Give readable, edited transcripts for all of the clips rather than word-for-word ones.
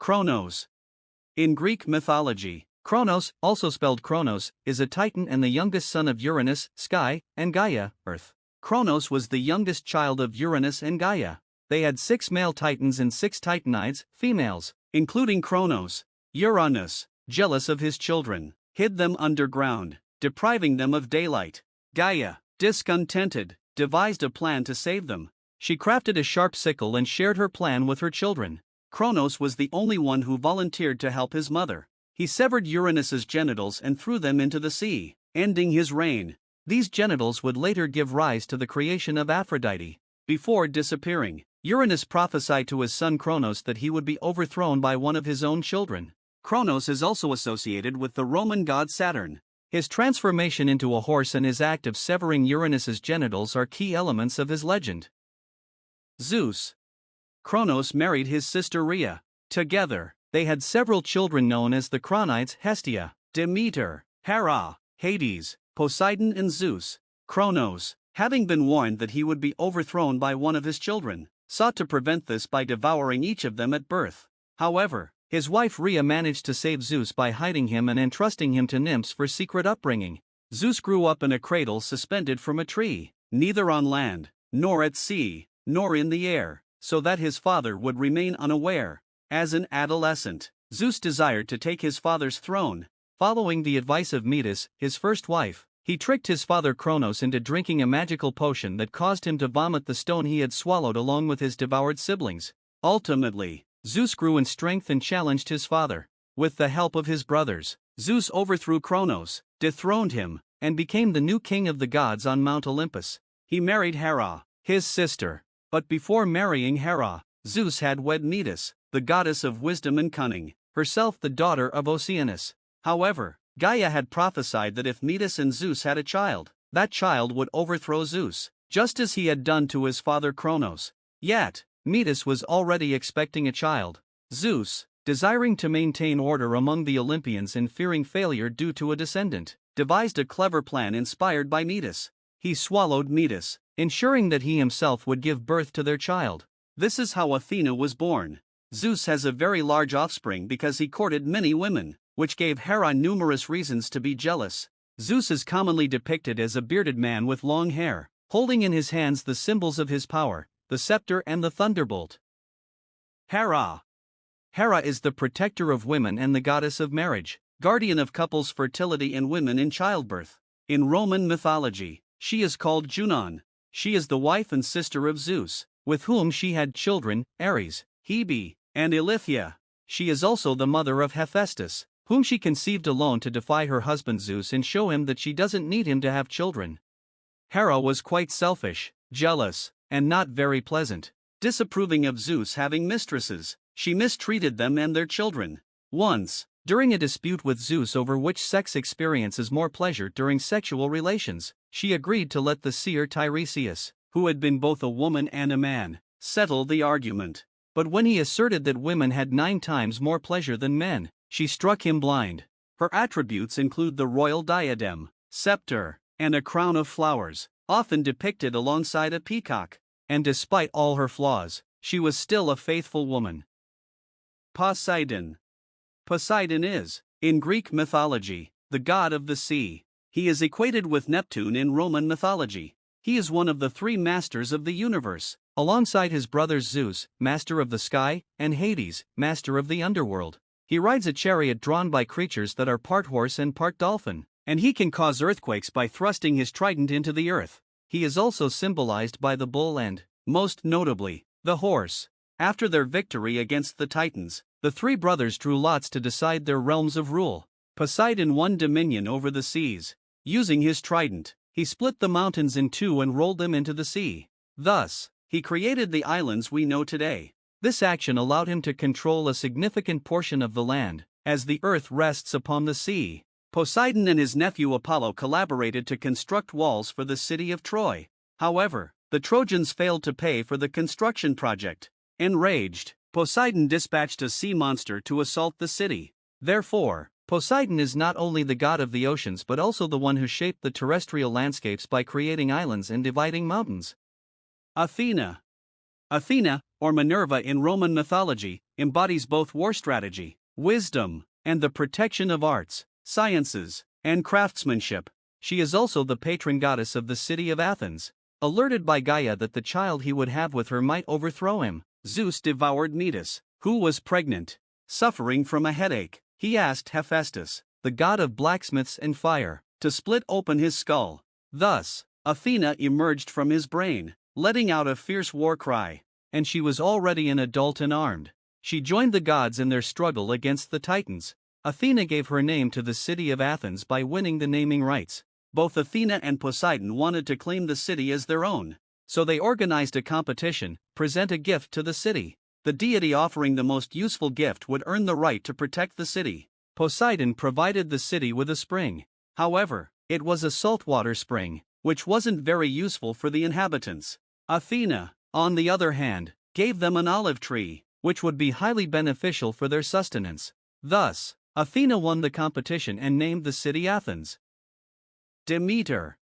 Kronos. In Greek mythology, Kronos, also spelled Kronos, is a titan and the youngest son of Uranus, Sky, and Gaia, Earth. Kronos was the youngest child of Uranus and Gaia. They had 6 male titans and 6 titanides, females, including Kronos. Uranus, jealous of his children, hid them underground, depriving them of daylight. Gaia, discontented, devised a plan to save them. She crafted a sharp sickle and shared her plan with her children. Kronos was the only one who volunteered to help his mother. He severed Uranus's genitals and threw them into the sea, ending his reign. These genitals would later give rise to the creation of Aphrodite. Before disappearing, Uranus prophesied to his son Kronos that he would be overthrown by one of his own children. Kronos is also associated with the Roman god Saturn. His transformation into a horse and his act of severing Uranus's genitals are key elements of his legend. Zeus. Kronos married his sister Rhea. Together, they had several children known as the Chronides: Hestia, Demeter, Hera, Hades, Poseidon and Zeus. Kronos, having been warned that he would be overthrown by one of his children, sought to prevent this by devouring each of them at birth. However, his wife Rhea managed to save Zeus by hiding him and entrusting him to nymphs for secret upbringing. Zeus grew up in a cradle suspended from a tree, neither on land, nor at sea, nor in the air, so that his father would remain unaware. As an adolescent, Zeus desired to take his father's throne. Following the advice of Metis, his first wife, he tricked his father Kronos into drinking a magical potion that caused him to vomit the stone he had swallowed along with his devoured siblings. Ultimately, Zeus grew in strength and challenged his father. With the help of his brothers, Zeus overthrew Kronos, dethroned him, and became the new king of the gods on Mount Olympus. He married Hera, his sister. But before marrying Hera, Zeus had wed Metis, the goddess of wisdom and cunning, herself the daughter of Oceanus. However, Gaia had prophesied that if Metis and Zeus had a child, that child would overthrow Zeus, just as he had done to his father Kronos. Yet, Metis was already expecting a child. Zeus, desiring to maintain order among the Olympians and fearing failure due to a descendant, devised a clever plan inspired by Metis. He swallowed Metis, ensuring that he himself would give birth to their child. This is how Athena was born. Zeus has a very large offspring because he courted many women, which gave Hera numerous reasons to be jealous. Zeus is commonly depicted as a bearded man with long hair, holding in his hands the symbols of his power, the scepter and the thunderbolt. Hera. Hera is the protector of women and the goddess of marriage, guardian of couples' fertility and women in childbirth. In Roman mythology, she is called Junon. She is the wife and sister of Zeus, with whom she had children, Ares, Hebe, and Ilithyia. She is also the mother of Hephaestus, whom she conceived alone to defy her husband Zeus and show him that she doesn't need him to have children. Hera was quite selfish, jealous, and not very pleasant. Disapproving of Zeus having mistresses, she mistreated them and their children. Once, during a dispute with Zeus over which sex experiences more pleasure during sexual relations, she agreed to let the seer Tiresias, who had been both a woman and a man, settle the argument. But when he asserted that women had 9 times more pleasure than men, she struck him blind. Her attributes include the royal diadem, scepter, and a crown of flowers, often depicted alongside a peacock. And despite all her flaws, she was still a faithful woman. Poseidon. Poseidon is, in Greek mythology, the god of the sea. He is equated with Neptune in Roman mythology. He is one of the 3 masters of the universe, alongside his brothers Zeus, master of the sky, and Hades, master of the underworld. He rides a chariot drawn by creatures that are part horse and part dolphin, and he can cause earthquakes by thrusting his trident into the earth. He is also symbolized by the bull and, most notably, the horse. After their victory against the Titans, the 3 brothers drew lots to decide their realms of rule. Poseidon won dominion over the seas. Using his trident, he split the mountains in 2 and rolled them into the sea. Thus, he created the islands we know today. This action allowed him to control a significant portion of the land, as the earth rests upon the sea. Poseidon and his nephew Apollo collaborated to construct walls for the city of Troy. However, the Trojans failed to pay for the construction project. Enraged, Poseidon dispatched a sea monster to assault the city. Therefore, Poseidon is not only the god of the oceans but also the one who shaped the terrestrial landscapes by creating islands and dividing mountains. Athena. Athena, or Minerva in Roman mythology, embodies both war strategy, wisdom, and the protection of arts, sciences, and craftsmanship. She is also the patron goddess of the city of Athens. Alerted by Gaia that the child he would have with her might overthrow him, Zeus devoured Metis, who was pregnant. Suffering from a headache, he asked Hephaestus, the god of blacksmiths and fire, to split open his skull. Thus, Athena emerged from his brain, letting out a fierce war cry. And she was already an adult and armed. She joined the gods in their struggle against the Titans. Athena gave her name to the city of Athens by winning the naming rights. Both Athena and Poseidon wanted to claim the city as their own, so they organized a competition, present a gift to the city. The deity offering the most useful gift would earn the right to protect the city. Poseidon provided the city with a spring. However, it was a saltwater spring, which wasn't very useful for the inhabitants. Athena, on the other hand, gave them an olive tree, which would be highly beneficial for their sustenance. Thus, Athena won the competition and named the city Athens. Demeter.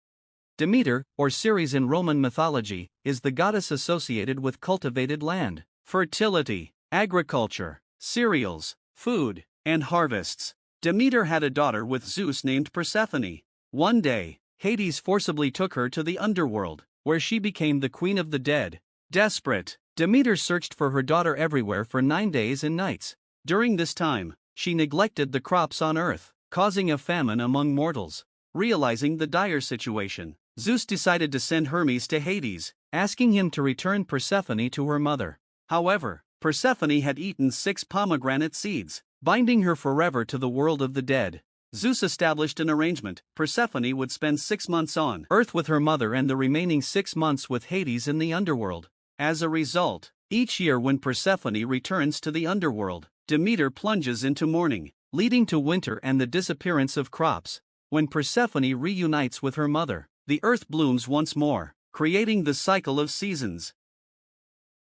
Demeter, or Ceres in Roman mythology, is the goddess associated with cultivated land, fertility, agriculture, cereals, food, and harvests. Demeter had a daughter with Zeus named Persephone. One day, Hades forcibly took her to the underworld, where she became the queen of the dead. Desperate, Demeter searched for her daughter everywhere for 9 days and nights. During this time, she neglected the crops on earth, causing a famine among mortals. Realizing the dire situation, Zeus decided to send Hermes to Hades, asking him to return Persephone to her mother. However, Persephone had eaten 6 pomegranate seeds, binding her forever to the world of the dead. Zeus established an arrangement: Persephone would spend 6 months on Earth with her mother and the remaining 6 months with Hades in the underworld. As a result, each year when Persephone returns to the underworld, Demeter plunges into mourning, leading to winter and the disappearance of crops. When Persephone reunites with her mother, the earth blooms once more, creating the cycle of seasons.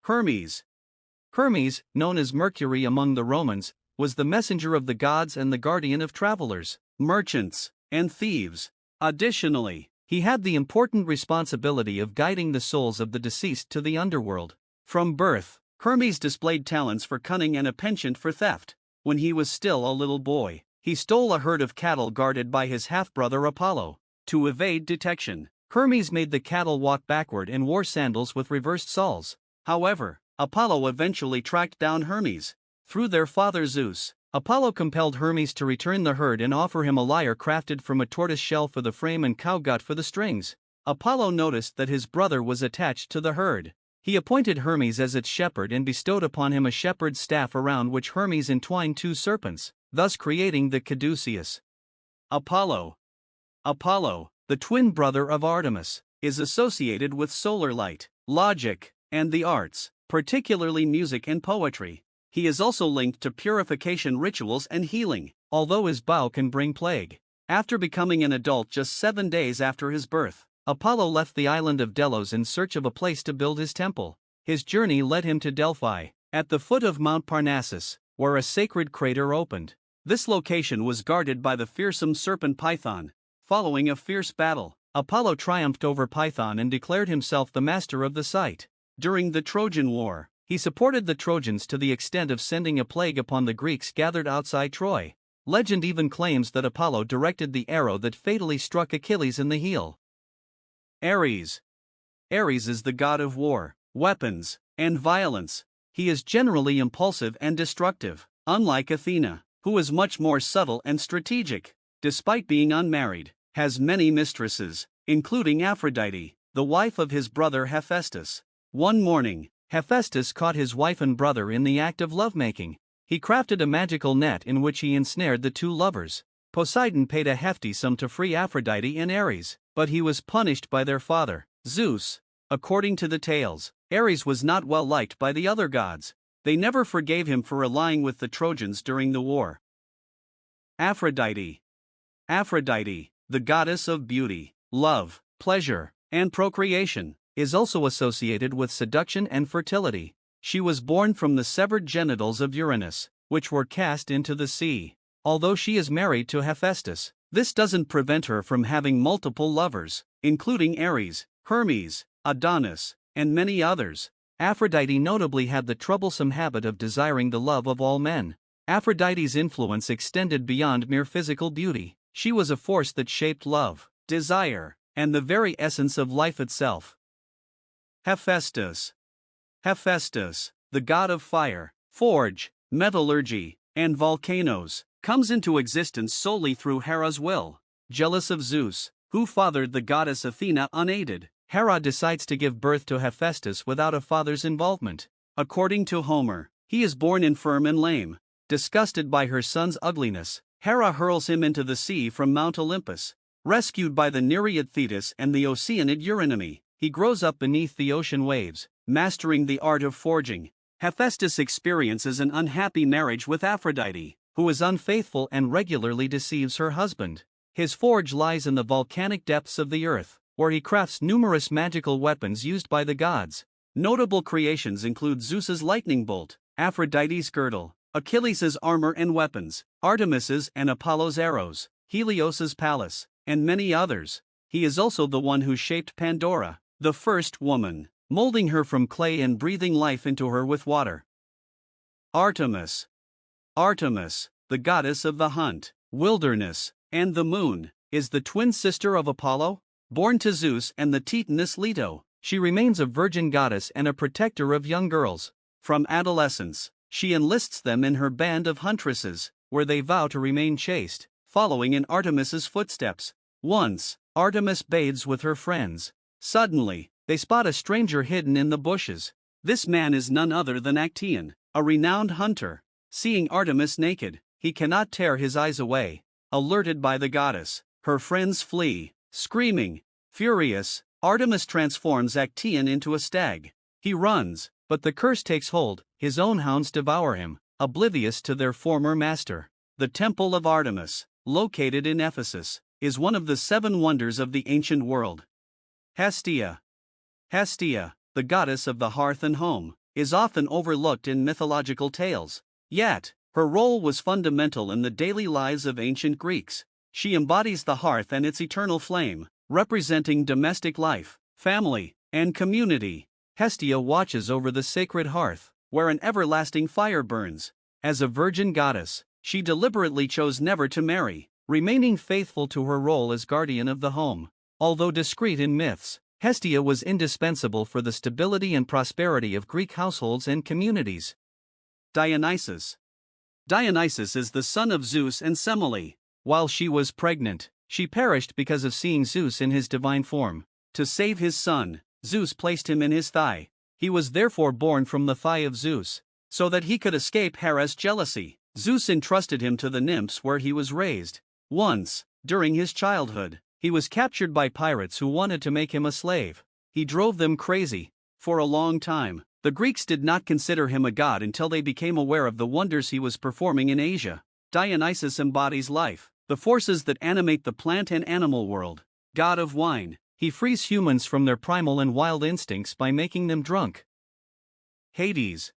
Hermes. Hermes, known as Mercury among the Romans, was the messenger of the gods and the guardian of travelers, merchants, and thieves. Additionally, he had the important responsibility of guiding the souls of the deceased to the underworld. From birth, Hermes displayed talents for cunning and a penchant for theft. When he was still a little boy, he stole a herd of cattle guarded by his half-brother Apollo. To evade detection, Hermes made the cattle walk backward and wore sandals with reversed soles. However, Apollo eventually tracked down Hermes. Through their father Zeus, Apollo compelled Hermes to return the herd and offer him a lyre crafted from a tortoise shell for the frame and cow gut for the strings. Apollo noticed that his brother was attached to the herd. He appointed Hermes as its shepherd and bestowed upon him a shepherd's staff around which Hermes entwined 2 serpents, thus creating the caduceus. Apollo, the twin brother of Artemis, is associated with solar light, logic, and the arts, particularly music and poetry. He is also linked to purification rituals and healing, although his bow can bring plague. After becoming an adult just 7 days after his birth, Apollo left the island of Delos in search of a place to build his temple. His journey led him to Delphi, at the foot of Mount Parnassus, where a sacred crater opened. This location was guarded by the fearsome serpent Python. Following a fierce battle, Apollo triumphed over Python and declared himself the master of the site. During the Trojan War, he supported the Trojans to the extent of sending a plague upon the Greeks gathered outside Troy. Legend even claims that Apollo directed the arrow that fatally struck Achilles in the heel. Ares. Ares is the god of war, weapons, and violence. He is generally impulsive and destructive, unlike Athena, who is much more subtle and strategic. Despite being unmarried, has many mistresses, including Aphrodite, the wife of his brother Hephaestus. One morning, Hephaestus caught his wife and brother in the act of lovemaking. He crafted a magical net in which he ensnared the 2 lovers. Poseidon paid a hefty sum to free Aphrodite and Ares, but he was punished by their father, Zeus. According to the tales, Ares was not well liked by the other gods. They never forgave him for allying with the Trojans during the war. Aphrodite. Aphrodite, the goddess of beauty, love, pleasure, and procreation, is also associated with seduction and fertility. She was born from the severed genitals of Uranus, which were cast into the sea. Although she is married to Hephaestus, this doesn't prevent her from having multiple lovers, including Ares, Hermes, Adonis, and many others. Aphrodite notably had the troublesome habit of desiring the love of all men. Aphrodite's influence extended beyond mere physical beauty. She was a force that shaped love, desire, and the very essence of life itself. Hephaestus. Hephaestus, the god of fire, forge, metallurgy, and volcanoes, comes into existence solely through Hera's will. Jealous of Zeus, who fathered the goddess Athena unaided, Hera decides to give birth to Hephaestus without a father's involvement. According to Homer, he is born infirm and lame. Disgusted by her son's ugliness, Hera hurls him into the sea from Mount Olympus. Rescued by the Nereid Thetis and the Oceanid Eurynome, he grows up beneath the ocean waves, mastering the art of forging. Hephaestus experiences an unhappy marriage with Aphrodite, who is unfaithful and regularly deceives her husband. His forge lies in the volcanic depths of the earth, where he crafts numerous magical weapons used by the gods. Notable creations include Zeus's lightning bolt, Aphrodite's girdle, Achilles' armor and weapons, Artemis's and Apollo's arrows, Helios's palace, and many others. He is also the one who shaped Pandora, the first woman, molding her from clay and breathing life into her with water. Artemis. Artemis, the goddess of the hunt, wilderness, and the moon, is the twin sister of Apollo. Born to Zeus and the Titaness Leto, she remains a virgin goddess and a protector of young girls. From adolescence, she enlists them in her band of huntresses, where they vow to remain chaste, following in Artemis's footsteps. Once, Artemis bathes with her friends. Suddenly, they spot a stranger hidden in the bushes. This man is none other than Actaeon, a renowned hunter. Seeing Artemis naked, he cannot tear his eyes away. Alerted by the goddess, her friends flee. Screaming, furious, Artemis transforms Actaeon into a stag. He runs, but the curse takes hold, his own hounds devour him, oblivious to their former master. The Temple of Artemis, located in Ephesus, is one of the 7 wonders of the ancient world. Hestia. Hestia, the goddess of the hearth and home, is often overlooked in mythological tales. Yet, her role was fundamental in the daily lives of ancient Greeks. She embodies the hearth and its eternal flame, representing domestic life, family, and community. Hestia watches over the sacred hearth, where an everlasting fire burns. As a virgin goddess, she deliberately chose never to marry, remaining faithful to her role as guardian of the home. Although discreet in myths, Hestia was indispensable for the stability and prosperity of Greek households and communities. Dionysus. Dionysus is the son of Zeus and Semele. While she was pregnant, she perished because of seeing Zeus in his divine form. To save his son, Zeus placed him in his thigh. He was therefore born from the thigh of Zeus, so that he could escape Hera's jealousy. Zeus entrusted him to the nymphs where he was raised. Once, during his childhood, he was captured by pirates who wanted to make him a slave. He drove them crazy. For a long time, the Greeks did not consider him a god until they became aware of the wonders he was performing in Asia. Dionysus embodies life, the forces that animate the plant and animal world. God of wine, he frees humans from their primal and wild instincts by making them drunk. Hades.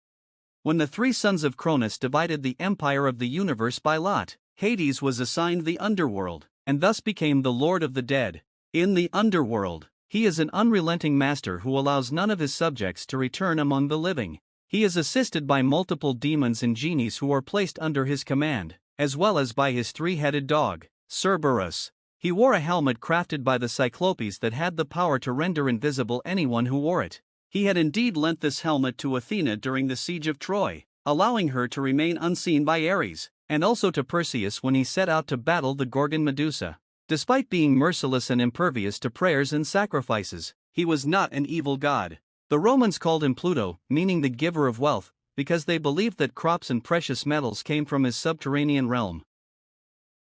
When the 3 sons of Cronus divided the empire of the universe by lot, Hades was assigned the underworld, and thus became the lord of the dead. In the underworld, he is an unrelenting master who allows none of his subjects to return among the living. He is assisted by multiple demons and genies who are placed under his command, as well as by his 3-headed dog, Cerberus. He wore a helmet crafted by the Cyclopes that had the power to render invisible anyone who wore it. He had indeed lent this helmet to Athena during the siege of Troy, allowing her to remain unseen by Ares, and also to Perseus when he set out to battle the Gorgon Medusa. Despite being merciless and impervious to prayers and sacrifices, he was not an evil god. The Romans called him Pluto, meaning the giver of wealth, because they believed that crops and precious metals came from his subterranean realm.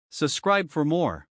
Subscribe for more.